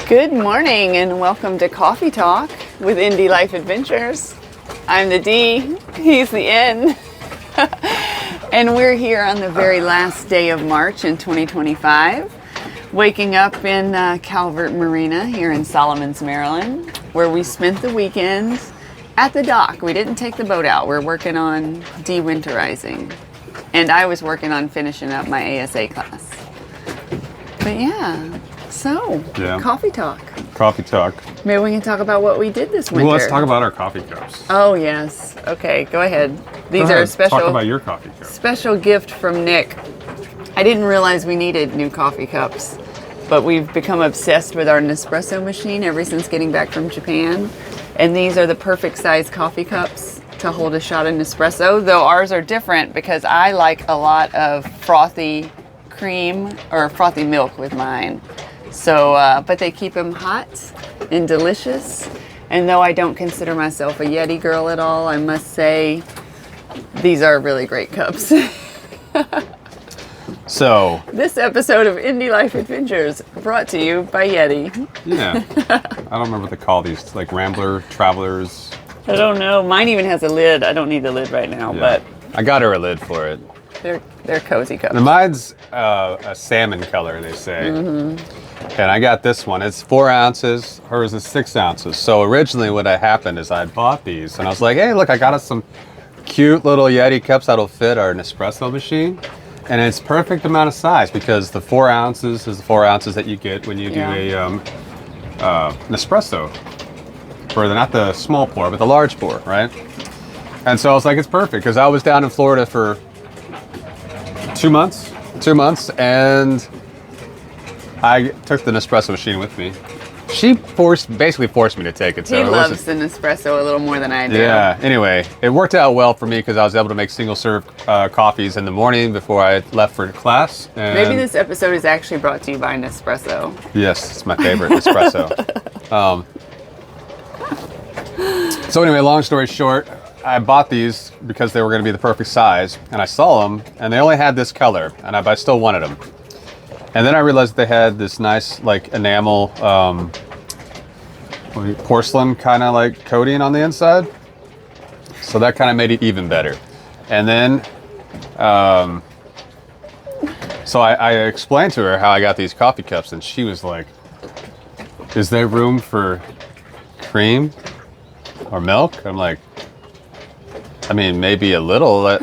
Good morning and welcome to Coffee Talk with Indie Life Adventures. I'm the D, he's the N, and we're here on the very last day of March in 2025, waking up in Calvert Marina here in Solomons, Maryland, where we spent the weekend at the dock. We didn't take the boat out. We're working on de-winterizing, and I was working on finishing up my ASA class. But yeah. So, Coffee Talk. Coffee Talk. Maybe we can talk about what we did this winter. Well, let's talk about our coffee cups. Oh, yes. Okay, go ahead. These are a special... Talk about your coffee cup. Special gift from Nick. I didn't realize we needed new coffee cups, but we've become obsessed with our Nespresso machine ever since getting back from Japan. And these are the perfect size coffee cups to hold a shot of Nespresso, though ours are different because I like a lot of frothy cream or frothy milk with mine. So, but they keep them hot and delicious. And though I don't consider myself a Yeti girl at all, I must say these are really great cups. So, this episode of Indie Life Adventures brought to you by Yeti. Yeah. I don't remember what they call these, like Rambler, Travelers. I don't know. Mine even has a lid. I don't need the lid right now, but I got her a lid for it. They're cozy cups. And mine's a salmon color, they say. Mm-hmm. And I got this one. It's 4 ounces. Hers is 6 ounces. So originally what had happened is I bought these. And I was like, hey, look, I got us some cute little Yeti cups that'll fit our Nespresso machine. And it's perfect amount of size because the 4 ounces is the 4 ounces that you get when you do a Nespresso. For not the small pour, but the large pour, right? And so I was like, it's perfect because I was down in Florida for 2 months, and I took the Nespresso machine with me. She basically forced me to take it. So he loves the Nespresso a little more than I do. Yeah, anyway, it worked out well for me because I was able to make single serve coffees in the morning before I left for class. And maybe this episode is actually brought to you by Nespresso. Yes, it's my favorite Nespresso. So anyway, long story short, I bought these because they were going to be the perfect size, and I saw them, and they only had this color, and I still wanted them. And then I realized they had this nice, like, enamel, porcelain kind of like coating on the inside. So that kind of made it even better. And then, so I explained to her how I got these coffee cups, and she was like, is there room for cream or milk? I'm like, I mean, maybe a little,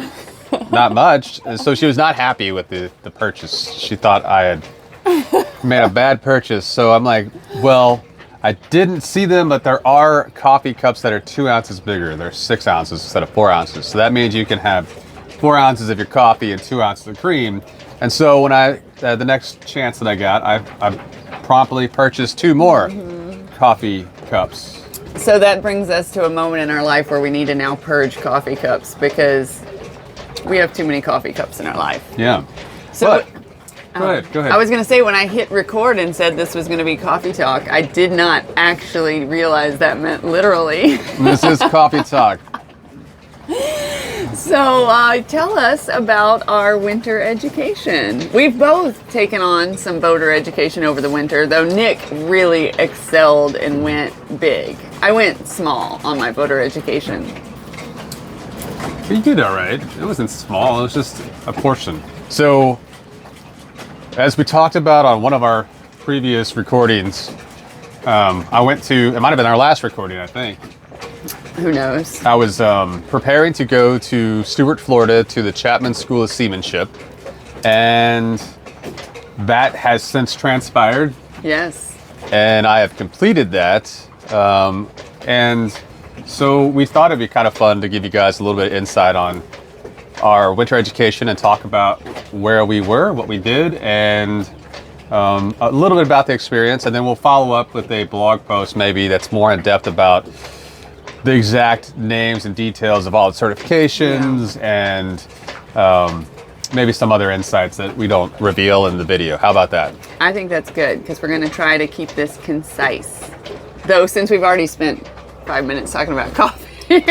not much. And so she was not happy with the purchase. She thought I had made a bad purchase. So I'm like, well, I didn't see them, but there are coffee cups that are 2 ounces bigger. They're 6 ounces instead of 4 ounces. So that means you can have 4 ounces of your coffee and 2 ounces of cream. And so when the next chance that I got, I promptly purchased 2 more coffee cups. So that brings us to a moment in our life where we need to now purge coffee cups because we have too many coffee cups in our life. Yeah. So go ahead. I was going to say, when I hit record and said this was going to be Coffee Talk, I did not actually realize that meant literally. This is Coffee Talk. So tell us about our winter education. We've both taken on some boater education over the winter, though Nick really excelled and went big. I went small on my boater education. You did all right. It wasn't small. It was just a portion. So, as we talked about on one of our previous recordings, I went to, it might have been our last recording, I think. Who knows? I was preparing to go to Stuart, Florida to the Chapman School of Seamanship, and that has since transpired. Yes. And I have completed that. And so we thought it'd be kind of fun to give you guys a little bit of insight on our winter education and talk about where we were, what we did, and a little bit about the experience. And then we'll follow up with a blog post maybe that's more in depth about the exact names and details of all the certifications and maybe some other insights that we don't reveal in the video. How about that? I think that's good because we're going to try to keep this concise. Though since we've already spent 5 minutes talking about coffee.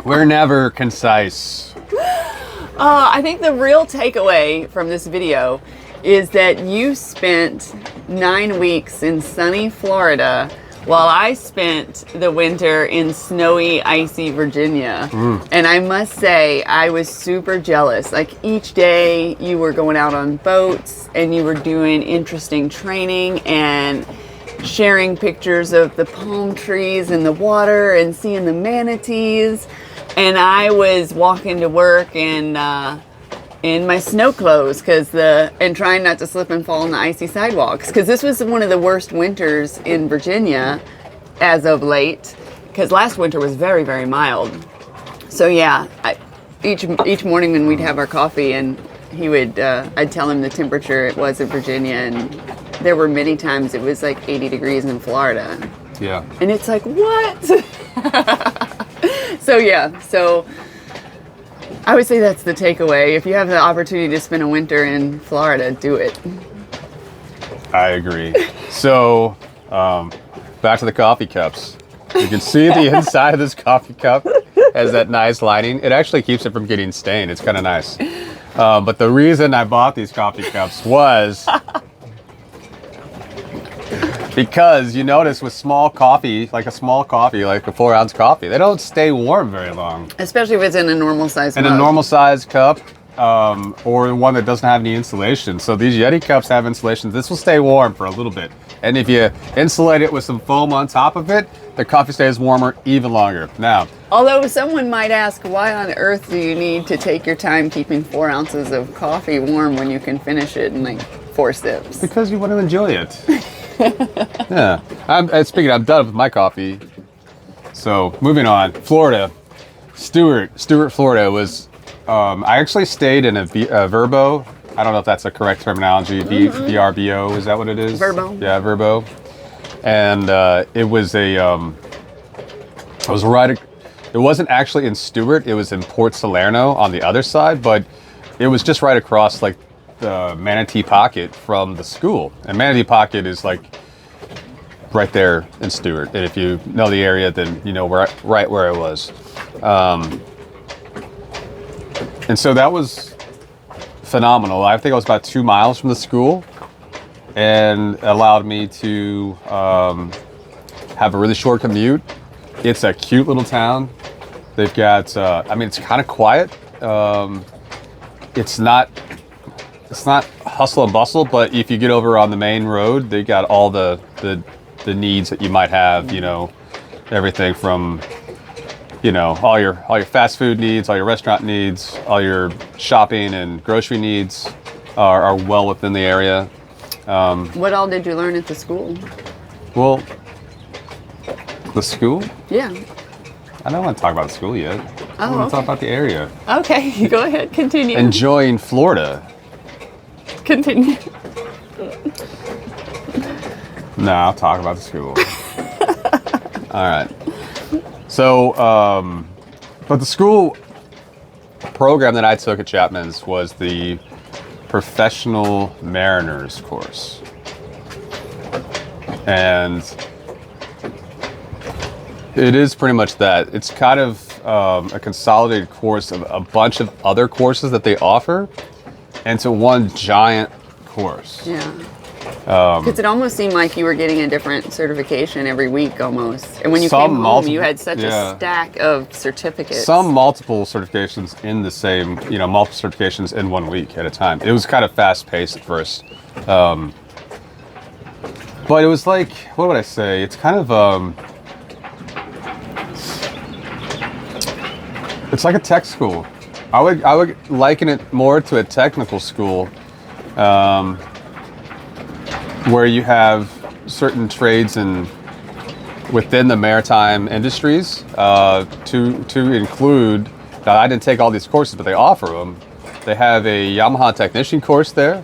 We're never concise. I think the real takeaway from this video is that you spent 9 weeks in sunny Florida while I spent the winter in snowy, icy Virginia. And I must say, I was super jealous. Like, each day you were going out on boats and you were doing interesting training and sharing pictures of the palm trees and the water and seeing the manatees. And I was walking to work and in my snow clothes and trying not to slip and fall on the icy sidewalks, because this was one of the worst winters in Virginia as of late, because last winter was very, very mild. So yeah, each morning when we'd have our coffee, and I'd tell him the temperature it was in Virginia, and there were many times it was like 80 degrees in Florida. Yeah. And it's like, what? So I would say that's the takeaway. If you have the opportunity to spend a winter in Florida, do it. I agree. So, back to the coffee cups. You can see the inside of this coffee cup has that nice lining. It actually keeps it from getting stained. It's kind of nice. But the reason I bought these coffee cups was because you notice with small coffee, like a 4-ounce coffee, they don't stay warm very long. Especially if it's in a normal size mug. In a normal size cup, or one that doesn't have any insulation. So these Yeti cups have insulation. This will stay warm for a little bit. And if you insulate it with some foam on top of it, the coffee stays warmer even longer. Now, although someone might ask, why on earth do you need to take your time keeping 4 ounces of coffee warm when you can finish it in like 4 sips? Because you want to enjoy it. Yeah. I'm done with my coffee. So moving on, Florida, Stewart, Florida was. I actually stayed in a Verbo. I don't know if that's the correct terminology. VRBO, is that what it is? Verbo. Yeah, Verbo. And it was it wasn't actually in Stewart. It was in Port Salerno on the other side, but it was just right across like the Manatee Pocket from the school. And Manatee Pocket is like right there in Stewart. And if you know the area, then you know right where I was. And so that was phenomenal. I think I was about 2 miles from the school, and allowed me to have a really short commute. It's a cute little town. They've got, it's kind of quiet. It's not hustle and bustle, but if you get over on the main road, they got all the needs that you might have, everything from, all your fast food needs, all your restaurant needs, all your shopping and grocery needs are well within the area. What all did you learn at the school? Well, the school? Yeah. I don't want to talk about the school yet. I want to talk about the area. Okay, go ahead, continue. Enjoying Florida. Continue. No, I'll talk about the school. All right. So, but the school program that I took at Chapman's was the Professional Mariners course. And it is pretty much that. It's kind of a consolidated course of a bunch of other courses that they offer into one giant course. Yeah. Because it almost seemed like you were getting a different certification every week almost. And when you came home, you had such a stack of certificates. Some multiple certifications in the same, multiple certifications in 1 week at a time. It was kind of fast paced at first. But it was like, what would I say? It's kind of, it's like a tech school. I would liken it more to a technical school, where you have certain trades within the maritime industries to include. Now, I didn't take all these courses, but they offer them. They have a Yamaha technician course there,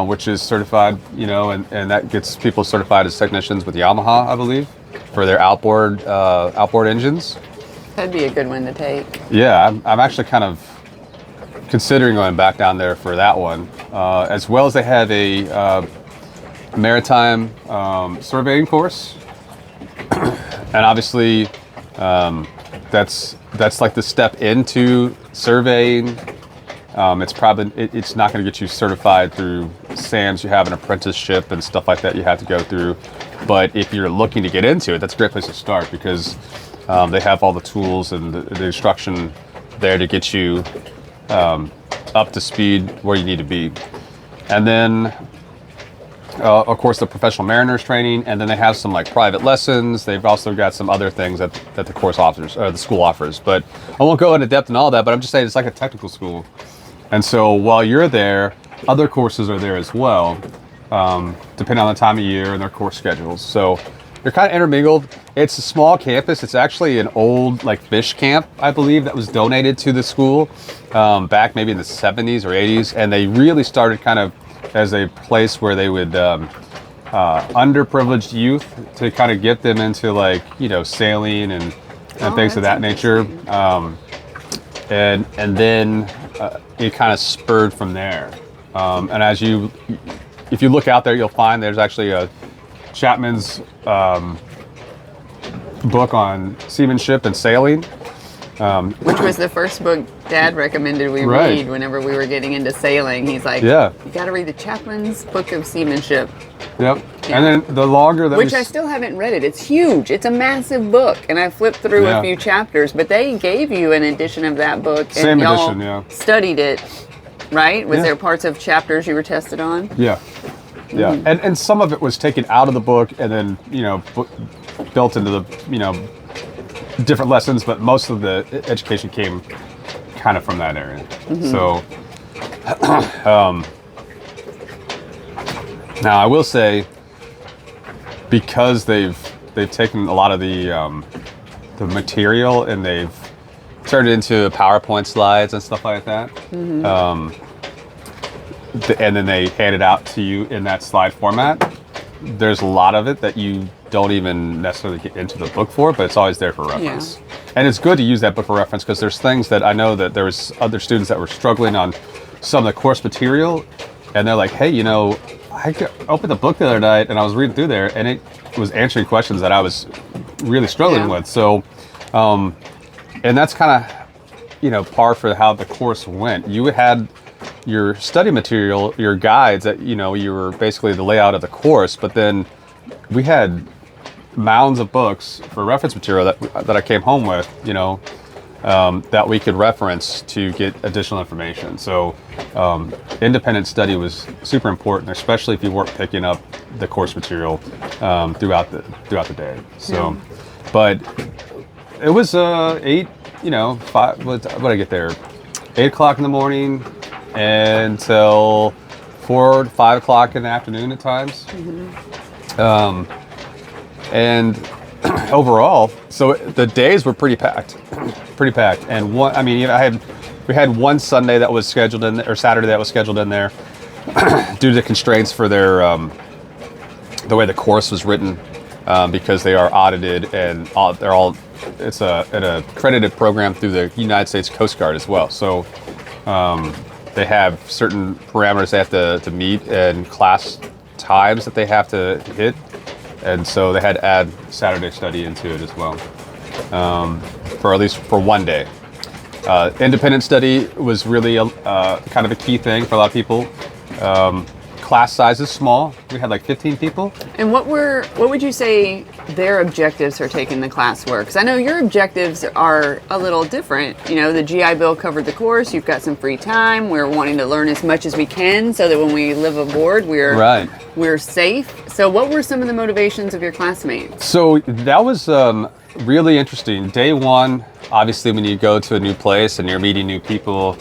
which is certified, and that gets people certified as technicians with Yamaha, I believe, for their outboard engines. That'd be a good one to take. Yeah, I'm actually kind of considering going back down there for that one, as well as they have a maritime surveying course, and obviously that's like the step into surveying. It's not going to get you certified through SAMs, you have an apprenticeship and stuff like that you have to go through. But if you're looking to get into it, that's a great place to start because they have all the tools and the instruction there to get you up to speed where you need to be. And then, of course, the professional mariners training, and then they have some like private lessons. They've also got some other things that the course offers, or the school offers. But I won't go into depth in all that, but I'm just saying it's like a technical school. And so while you're there, other courses are there as well, depending on the time of year and their course schedules. So they're kind of intermingled. It's a small campus. It's actually an old like fish camp, I believe, that was donated to the school back maybe in the 70s or 80s. And they really started kind of as a place where they would underprivileged youth to kind of get them into like, you know, sailing and things of that nature. And then it kind of spurred from there. And if you look out there, you'll find there's actually a Chapman's book on seamanship and sailing. Which was the first book Dad recommended we read whenever we were getting into sailing. He's like, you got to read the Chapman's book of seamanship. Yep. Yeah. And then the longer that I still haven't read it. It's huge. It's a massive book. And I flipped through a few chapters, but they gave you an edition of that book. And Same y'all edition, studied it, right? Was there parts of chapters you were tested on? Yeah. Yeah. And some of it was taken out of the book and then, you know, built into the, you know, different lessons, but most of the education came kind of from that area. So now I will say, because they've taken a lot of the material and they've turned it into PowerPoint slides and stuff like that, and then they hand it out to you in that slide format. There's a lot of it that you don't even necessarily get into the book for, but it's always there for reference. Yeah. And it's good to use that book for reference because there's things that I know that there was other students that were struggling on some of the course material, and they're like, hey, you know, I opened the book the other night and I was reading through there and it was answering questions that I was really struggling with. So, and that's kind of, you know, par for how the course went. You had your study material, your guides that, you know, you were basically the layout of the course, but then we had mounds of books for reference material that I came home with, you know, that we could reference to get additional information. So independent study was super important, especially if you weren't picking up the course material throughout the day. So, but it was 8, you know, 5. What did I get there? 8 o'clock in the morning until 4 to 5 o'clock in the afternoon at times. And overall, so the days were pretty packed. And we had one Sunday that was scheduled in, or Saturday that was scheduled in there due to constraints for their the way the course was written, because they are audited and it's an accredited program through the United States Coast Guard as well. So they have certain parameters they have to meet and class times that they have to hit. And so they had to add Saturday study into it as well, for at least for one day. Independent study was really kind of a key thing for a lot of people. Class size is small. We had like 15 people. And what would you say their objectives for taking the class were? Because I know your objectives are a little different. You know, the GI Bill covered the course. You've got some free time. We're wanting to learn as much as we can so that when we live aboard, we're safe. So what were some of the motivations of your classmates? So that was really interesting. Day one, obviously, when you go to a new place and you're meeting new people,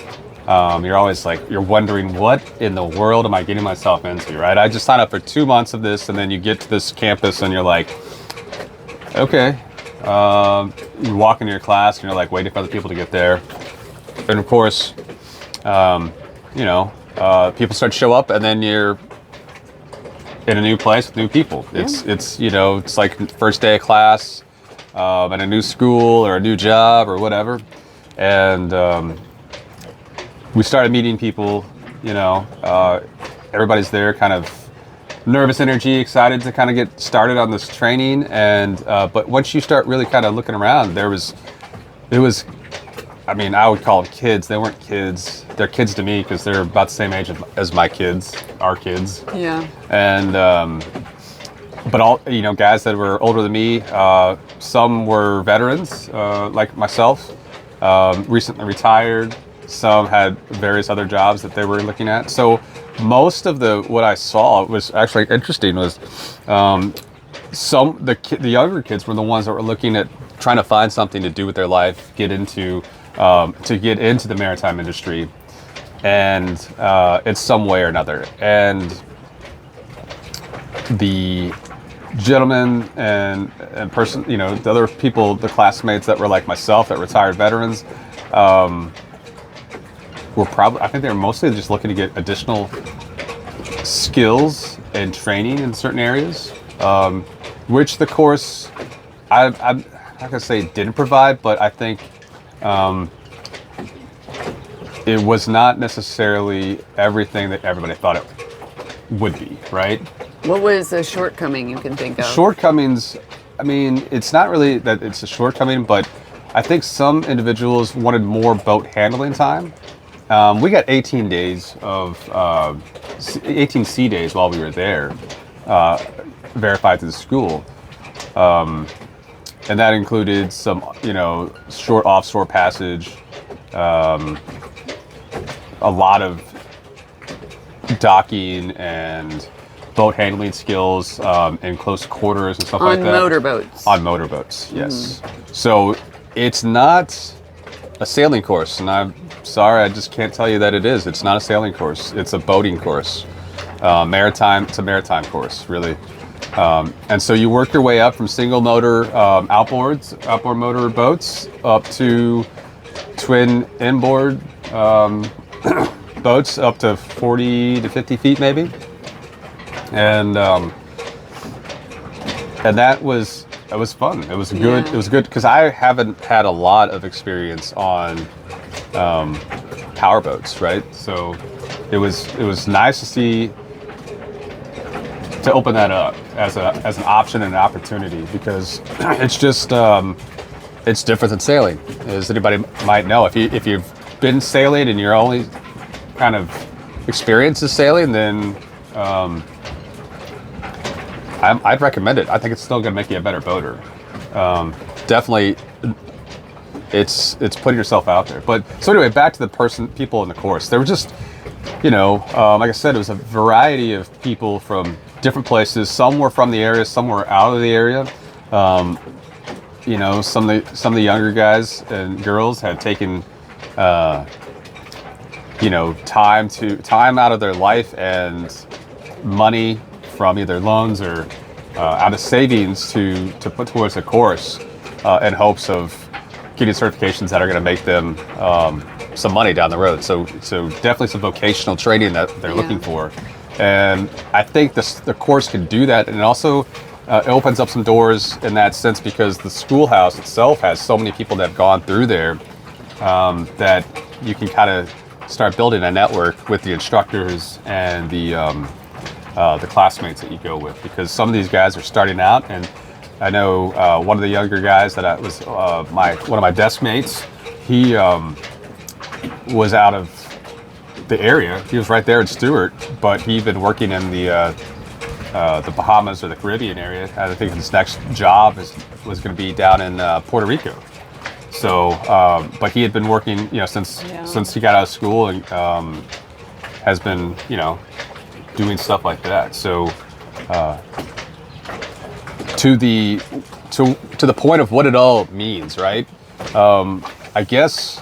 you're always like, you're wondering, what in the world am I getting myself into, right? I just signed up for 2 months of this, and then you get to this campus and you're like, okay. You walk into your class and you're like waiting for other people to get there. And of course, people start to show up, and then you're in a new place with new people. It's you know, it's like first day of class at a new school or a new job or whatever. And we started meeting people, you know, everybody's there kind of nervous energy, excited to kind of get started on this training. And but once you start really kind of looking around, I I mean, I would call them kids. They weren't kids. They're kids to me because they're about the same age as my kids, our kids. Yeah. And but all guys that were older than me. Some were veterans, like myself, recently retired. Some had various other jobs that they were looking at. So most of what I saw was actually interesting. Was the younger kids were the ones that were looking at trying to find something to do with their life, get into the maritime industry, and in some way or another. And the gentlemen and person, the other people, the classmates that were like myself, that retired veterans, were probably, I think they were mostly just looking to get additional skills and training in certain areas, which the course, I'm not gonna say didn't provide, but I think it was not necessarily everything that everybody thought it would be, right? What was a shortcoming you can think of? Shortcomings, I mean, it's not really that it's a shortcoming, but I think some individuals wanted more boat handling time. We got 18 days of 18 sea days while we were there, verified through the school, and that included some, short offshore passage, a lot of docking and boat handling skills in close quarters and stuff like that. On motorboats. On motorboats, yes. So it's not a sailing course, and I'm sorry, I just can't tell you that it is. It's not a sailing course. It's a boating course. It's a maritime course, really. And so you work your way up from single motor outboard motor boats up to twin inboard boats up to 40 to 50 feet maybe. And that was fun. It was good. Yeah. It was good because I haven't had a lot of experience on power boats, right? So it was nice to open that up as an option and an opportunity, because it's just it's different than sailing, as anybody might know. If you've been sailing and your only kind of experience is sailing, then I'd recommend it. I think it's still going to make you a better boater. Definitely, it's putting yourself out there. But so anyway, back to the people in the course. They were just, like I said, it was a variety of people from different places. Some were from the area, some were out of the area. Some of the younger guys and girls had taken, time out of their life and money from either loans or out of savings to put towards a course in hopes of getting certifications that are going to make them some money down the road. So definitely some vocational training that they're looking for. And I think the course can do that. And it also it opens up some doors in that sense, because the schoolhouse itself has so many people that have gone through there that you can kind of start building a network with the instructors and the classmates that you go with, because some of these guys are starting out. And I know one of the younger guys that was one of my desk mates. He was out of the area. He was right there in Stewart, but he'd been working in the Bahamas or the Caribbean area. I think his next job was going to be down in Puerto Rico. So, but he had been working, since he got out of school, and has been, doing stuff like that. So, to the point of what it all means, right? I guess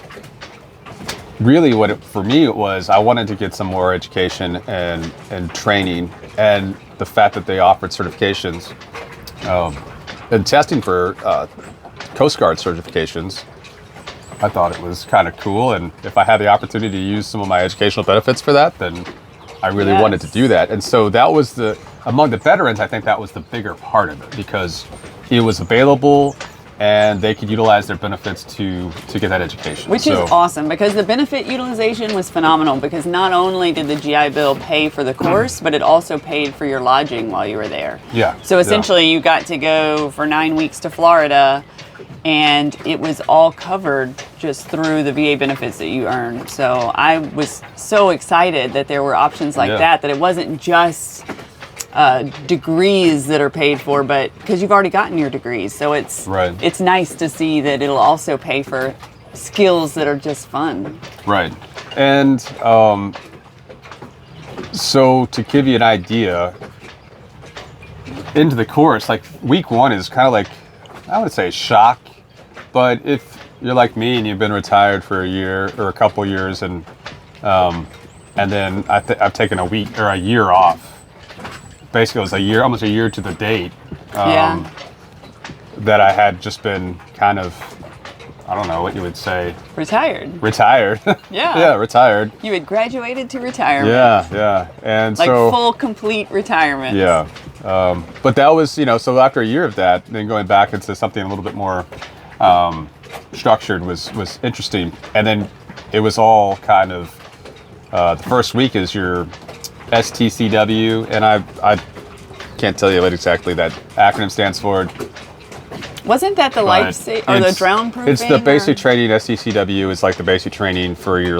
really for me it was, I wanted to get some more education and training, and the fact that they offered certifications and testing for Coast Guard certifications. I thought it was kind of cool, and if I had the opportunity to use some of my educational benefits for that, then I really wanted to do that. And so that was among the veterans, I think that was the bigger part of it, because it was available and they could utilize their benefits to get that education. Which is awesome, because the benefit utilization was phenomenal, because not only did the GI Bill pay for the course, but it also paid for your lodging while you were there. Yeah. So essentially you got to go for 9 weeks to Florida, and it was all covered just through the VA benefits that you earn. So I was so excited that there were options like that it wasn't just degrees that are paid for, but because you've already gotten your degrees. So it's nice to see that it'll also pay for skills that are just fun. Right. And so to give you an idea, into the course, like week one is kind of like, I would say shock, but if you're like me and you've been retired for a year or a couple years, and then I've taken a week or a year off. Basically, it was a year, almost a year to the date. That I had just been kind of, I don't know what you would say. Retired. Yeah. Yeah, retired. You had graduated to retirement. Yeah. And like so full, complete retirement. Yeah. But that was, so after a year of that, then going back into something a little bit more structured was interesting. And then it was all kind of, the first week is your STCW, and I can't tell you what exactly that acronym stands for. Wasn't that the life or the drown proofing? It's the basic training. STCW is like the basic training for your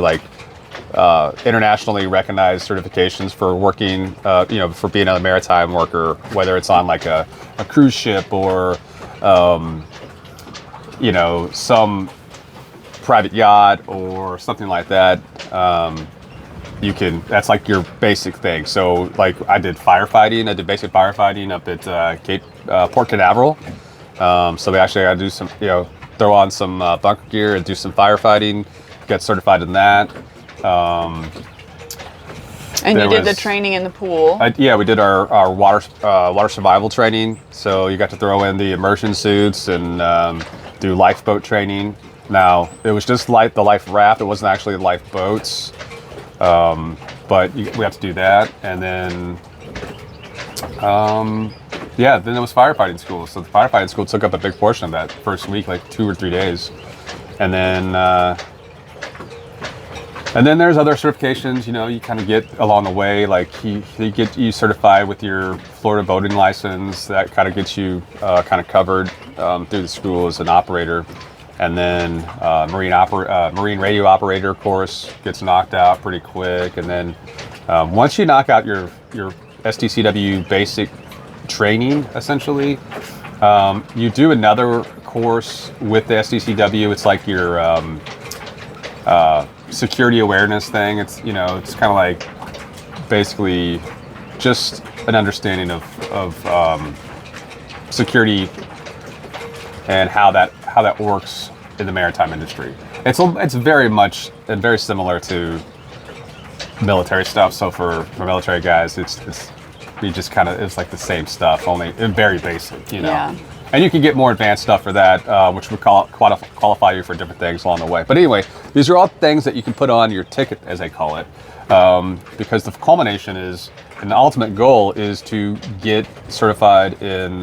internationally recognized certifications for working, for being a maritime worker, whether it's on like a cruise ship or, some private yacht or something like that. That's like your basic thing. So like I did firefighting. I did basic firefighting up at Port Canaveral. So we actually got to do some, throw on some bunker gear and do some firefighting, get certified in that. And you did the training in the pool. We did our water survival training. So you got to throw in the immersion suits and do lifeboat training. Now, it was just like the life raft. It wasn't actually lifeboats. But we have to do that. And then, then it was firefighting school. So the firefighting school took up a big portion of that first week, like 2 or 3 days. And then there's other certifications, you kind of get along the way, like you get you certified with your Florida boating license. That kind of gets you kind of covered through the school as an operator. And then marine radio operator course gets knocked out pretty quick. And then once you knock out your STCW basic training, essentially, you do another course with the STCW. It's like your security awareness thing. It's it's kind of like basically just an understanding of security and how that works in the maritime industry. It's very much and very similar to military stuff. So for military guys, it's like the same stuff, only very basic, Yeah. And you can get more advanced stuff for that, which would qualify you for different things along the way. But anyway, these are all things that you can put on your ticket, as they call it, because the culmination is, and the ultimate goal is to get certified in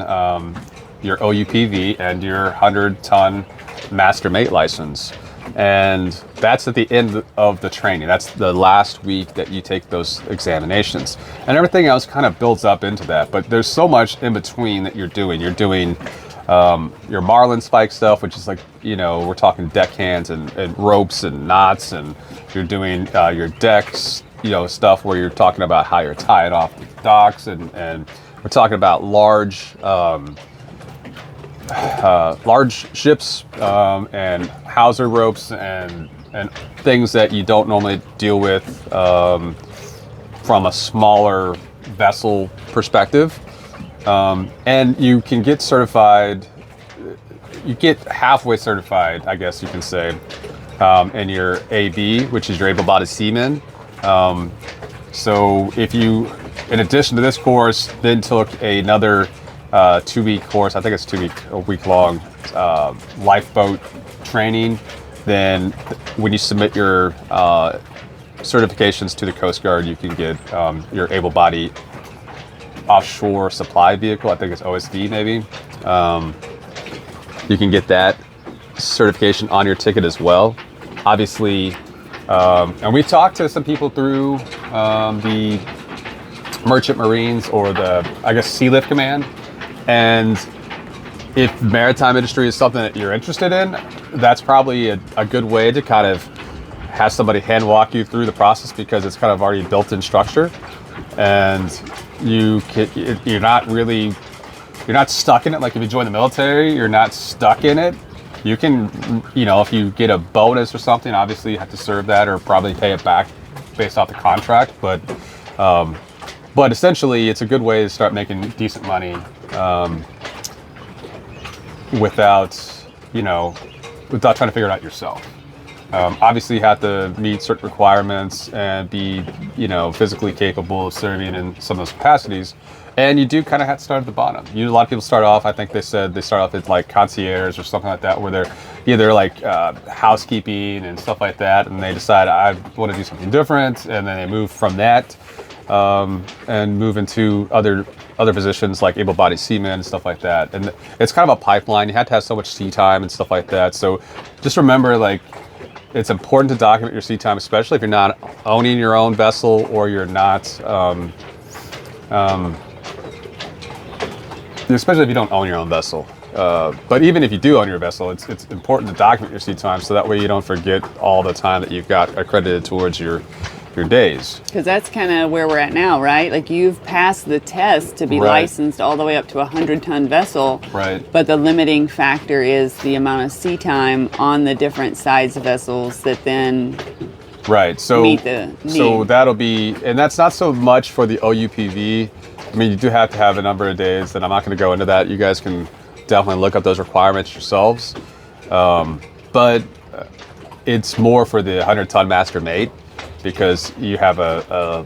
your OUPV and your 100-ton master mate license. And that's at the end of the training. That's the last week that you take those examinations. And everything else kind of builds up into that. But there's so much in between that you're doing. You're doing your marlin spike stuff, which is like, we're talking deckhands and ropes and knots. And you're doing your decks, stuff where you're talking about how you're tied off the docks. And we're talking about large ships and hawser ropes and things that you don't normally deal with from a smaller vessel perspective. And you can get certified, you get halfway certified, I guess you can say, in your AB, which is your able-bodied seaman. So if you, in addition to this course, then took another 2-week course, I think it's a week long lifeboat training, then when you submit your certifications to the Coast Guard, you can get your able-bodied offshore supply vehicle. I think it's OSV maybe. You can get that certification on your ticket as well. Obviously, and we talked to some people through the Merchant Marines or the, I guess, Sea Lift Command. And if maritime industry is something that you're interested in, that's probably a good way to kind of have somebody hand walk you through the process, because it's kind of already built-in structure, and you're not stuck in it. Like if you join the military, you're not stuck in it. You can, if you get a bonus or something, obviously you have to serve that or probably pay it back based off the contract. But essentially, it's a good way to start making decent money without trying to figure it out yourself. Obviously, you have to meet certain requirements and be, physically capable of serving in some of those capacities. And you do kind of have to start at the bottom. A lot of people start off, I think they said they start off as like concierge or something like that, where they're either like housekeeping and stuff like that, and they decide I want to do something different, and then they move from that and move into other positions like able-bodied seamen and stuff like that. And it's kind of a pipeline. You have to have so much sea time and stuff like that. So just remember, like, it's important to document your sea time, especially if you're not owning your own vessel or you're not, especially if you don't own your own vessel. But even if you do own your vessel, it's important to document your sea time, so that way you don't forget all the time that you've got accredited towards your days. Because that's kind of where we're at now, right? Like, you've passed the test to be licensed all the way up to a 100-ton vessel. Right. But the limiting factor is the amount of sea time on the different size vessels that then meet the need. So that'll be, and that's not so much for the OUPV. I mean, you do have to have a number of days, and I'm not going to go into that. You guys can definitely look up those requirements yourselves. But it's more for the 100-ton master mate, because you have a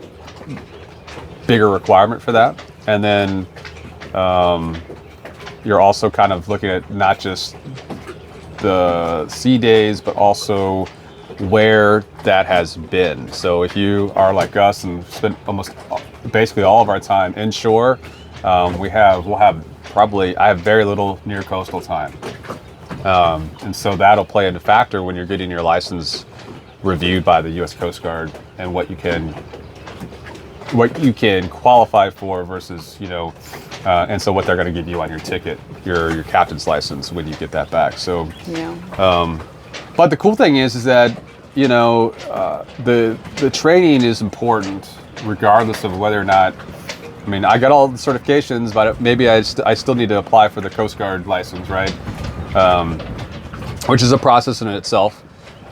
bigger requirement for that. And then you're also kind of looking at not just the sea days, but also where that has been. So if you are like us and spend almost basically all of our time inshore, I have very little near coastal time. And so that'll play into factor when you're getting your license reviewed by the U.S. Coast Guard, and what you can qualify for versus, and so what they're going to give you on your ticket, your captain's license, when you get that back. So, but the cool thing is that, the training is important regardless of whether or not, I mean, I got all the certifications, but maybe I still need to apply for the Coast Guard license, right? Which is a process in itself.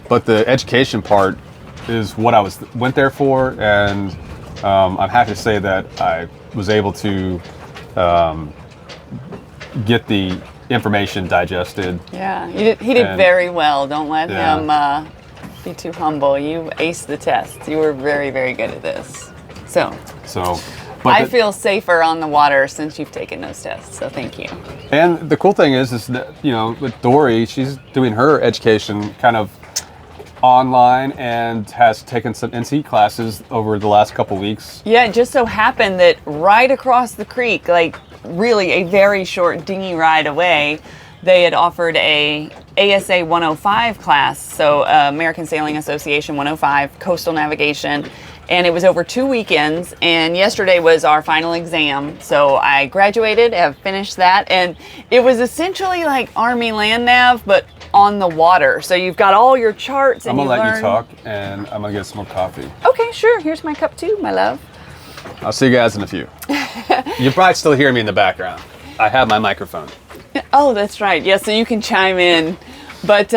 But the education part is what I went there for, and I'm happy to say that I was able to get the information digested. Yeah, he did very well. Don't let him be too humble. You aced the test. You were very, very good at this. So I feel safer on the water since you've taken those tests, so thank you. And the cool thing is that, with Dory, she's doing her education kind of online and has taken some NC classes over the last couple weeks. Yeah, it just so happened that right across the creek, like really a very short dinghy ride away, they had offered a ASA 105 class, so American Sailing Association 105, coastal navigation, and it was over 2 weekends, and yesterday was our final exam. So I graduated, have finished that, and it was essentially like Army Land Nav, but on the water. So you've got all your charts, and I'm gonna let you talk, and I'm gonna get some more coffee. Okay, sure. Here's my cup too, my love. I'll see you guys in a few. You probably still hear me in the background. I have my microphone. Oh, that's right. Yeah, so you can chime in. But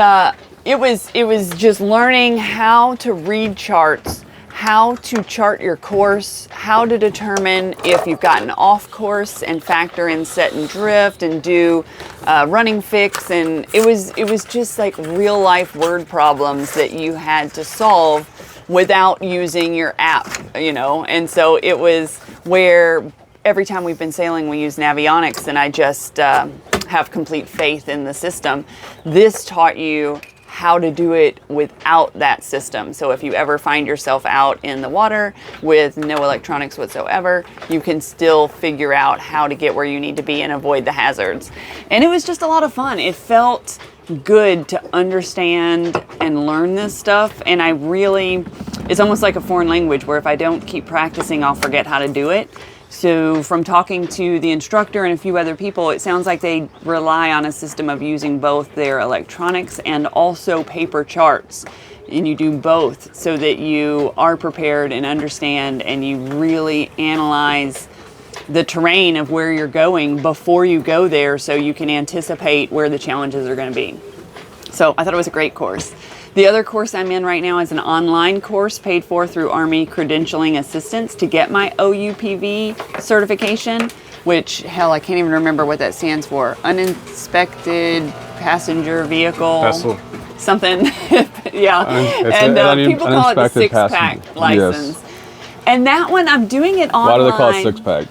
it was just learning how to read charts, how to chart your course, how to determine if you've gotten off course and factor in set and drift and do running fix. And it was just like real life word problems that you had to solve without using your app, And so it was where every time we've been sailing, we use Navionics, and I just have complete faith in the system. This taught you how to do it without that system. So if you ever find yourself out in the water with no electronics whatsoever, you can still figure out how to get where you need to be and avoid the hazards. And it was just a lot of fun. It felt good to understand and learn this stuff. And it's almost like a foreign language where if I don't keep practicing, I'll forget how to do it. So from talking to the instructor and a few other people, it sounds like they rely on a system of using both their electronics and also paper charts. And you do both so that you are prepared and understand, and you really analyze the terrain of where you're going before you go there, so you can anticipate where the challenges are going to be. So I thought it was a great course. The other course I'm in right now is an online course paid for through Army Credentialing Assistance to get my OUPV certification, which, hell, I can't even remember what that stands for. Uninspected Passenger Vehicle. Vessel. Something. Yeah. And people call it the six-pack license. Yes. And that one, I'm doing it online. Why do they call it six-pack?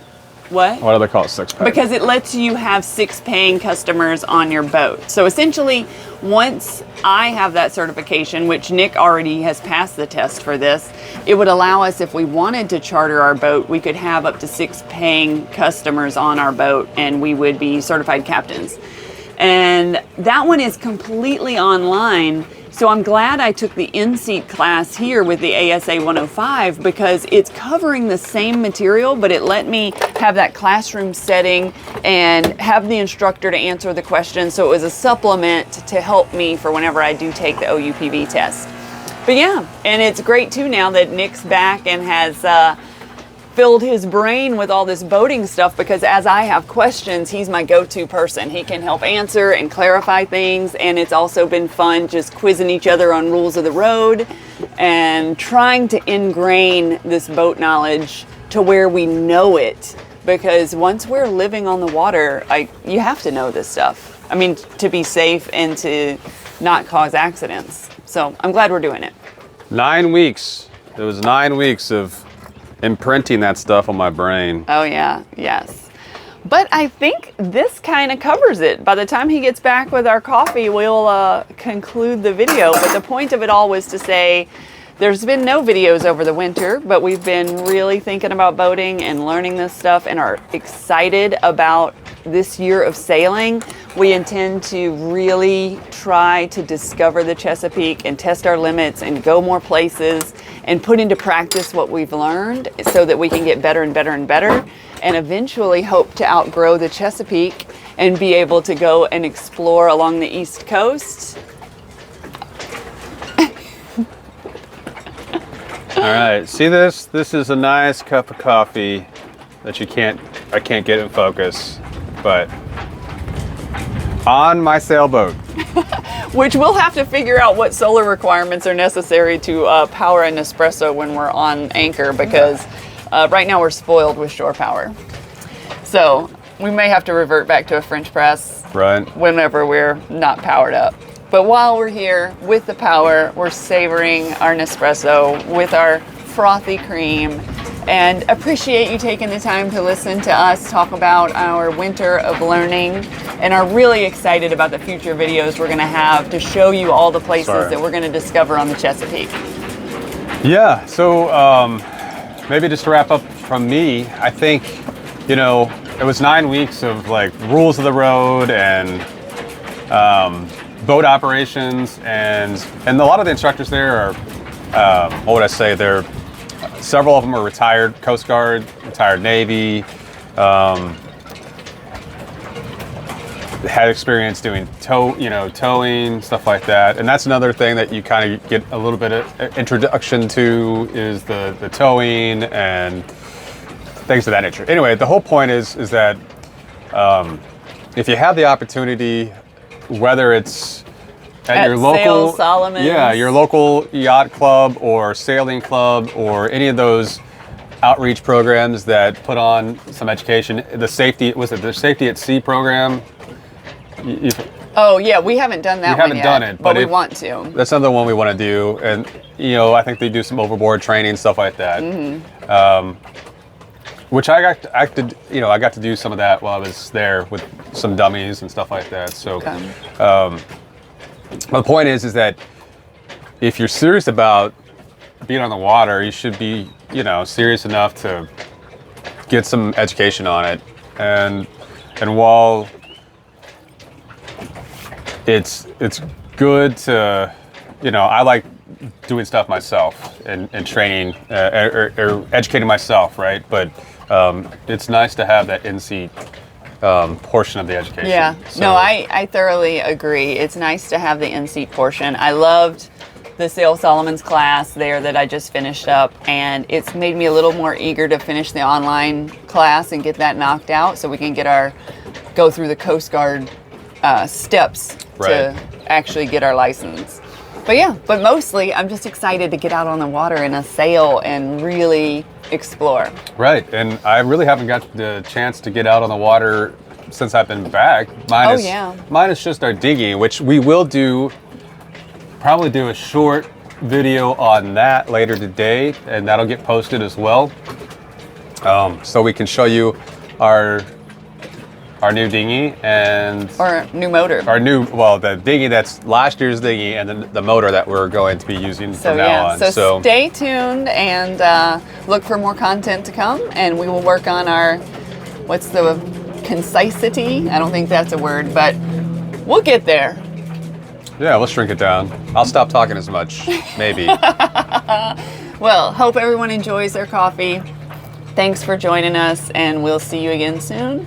What? Why do they call it six-pack? Because it lets you have 6 paying customers on your boat. So essentially, once I have that certification, which Nick already has passed the test for this, it would allow us, if we wanted to charter our boat, we could have up to 6 paying customers on our boat, and we would be certified captains. And that one is completely online. So I'm glad I took the in-seat class here with the ASA 105, because it's covering the same material, but it let me have that classroom setting and have the instructor to answer the questions. So it was a supplement to help me for whenever I do take the OUPV test. But yeah, and it's great too now that Nick's back and has filled his brain with all this boating stuff, because as I have questions, he's my go-to person. He can help answer and clarify things, and it's also been fun just quizzing each other on rules of the road and trying to ingrain this boat knowledge to where we know it, because once we're living on the water, you have to know this stuff. I mean, to be safe and to not cause accidents. So I'm glad we're doing it. 9 weeks. It was 9 weeks of imprinting that stuff on my brain. Oh yeah, yes. But I think this kind of covers it. By the time he gets back with our coffee, we'll conclude the video. But the point of it all was to say, there's been no videos over the winter, but we've been really thinking about boating and learning this stuff and are excited about this year of sailing. We intend to really try to discover the Chesapeake and test our limits and go more places and put into practice what we've learned so that we can get better and better and better, and eventually hope to outgrow the Chesapeake and be able to go and explore along the East Coast. All right, see this? This is a nice cup of coffee that I can't get in focus, but on my sailboat. Which we'll have to figure out what solar requirements are necessary to power an Nespresso when we're on anchor, because right now we're spoiled with shore power. So we may have to revert back to a French press whenever we're not powered up. But while we're here with the power, we're savoring our Nespresso with our frothy cream, and appreciate you taking the time to listen to us talk about our winter of learning, and are really excited about the future videos we're going to have to show you all the places that we're going to discover on the Chesapeake. Yeah, so maybe just to wrap up from me, I think, it was 9 weeks of like rules of the road and boat operations, and a lot of the instructors there are, what would I say, several of them are retired Coast Guard, retired Navy, had experience doing towing, stuff like that. And that's another thing that you kind of get a little bit of introduction to, is the towing and things of that nature. Anyway, the whole point is that if you have the opportunity, whether it's at your local your local yacht club or sailing club or any of those outreach programs that put on some education, the Safety at Sea program? Oh yeah, we haven't done that one yet. We haven't done it, but we want to. That's another one we want to do, and I think they do some overboard training, stuff like that. Mm-hmm. Which I got to do some of that while I was there with some dummies and stuff like that. So, the point is that if you're serious about being on the water, you should be, serious enough to get some education on it. And while it's good to, I like doing stuff myself and training or educating myself, right? But it's nice to have that in-seat portion of the education. Yeah, So- no, I thoroughly agree. It's nice to have the in-seat portion. I loved the Sale Solomon's class there that I just finished up, and it's made me a little more eager to finish the online class and get that knocked out so we can go through the Coast Guard steps to actually get our license. But yeah, but mostly I'm just excited to get out on the water in a sail and really explore. Right, and I really haven't got the chance to get out on the water since I've been back. Mine is just our dinghy, which we will probably do a short video on that later today, and that'll get posted as well. So we can show you our new dinghy and Or new motor. the dinghy that's last year's dinghy, and then the motor that we're going to be using from now on. So stay tuned and look for more content to come, and we will work on our, what's the concisity? I don't think that's a word, but we'll get there. Yeah, let's shrink it down. I'll stop talking as much, maybe. Well, hope everyone enjoys their coffee. Thanks for joining us, and we'll see you again soon.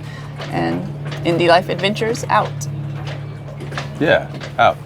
And Indie Life Adventures out. Yeah, out.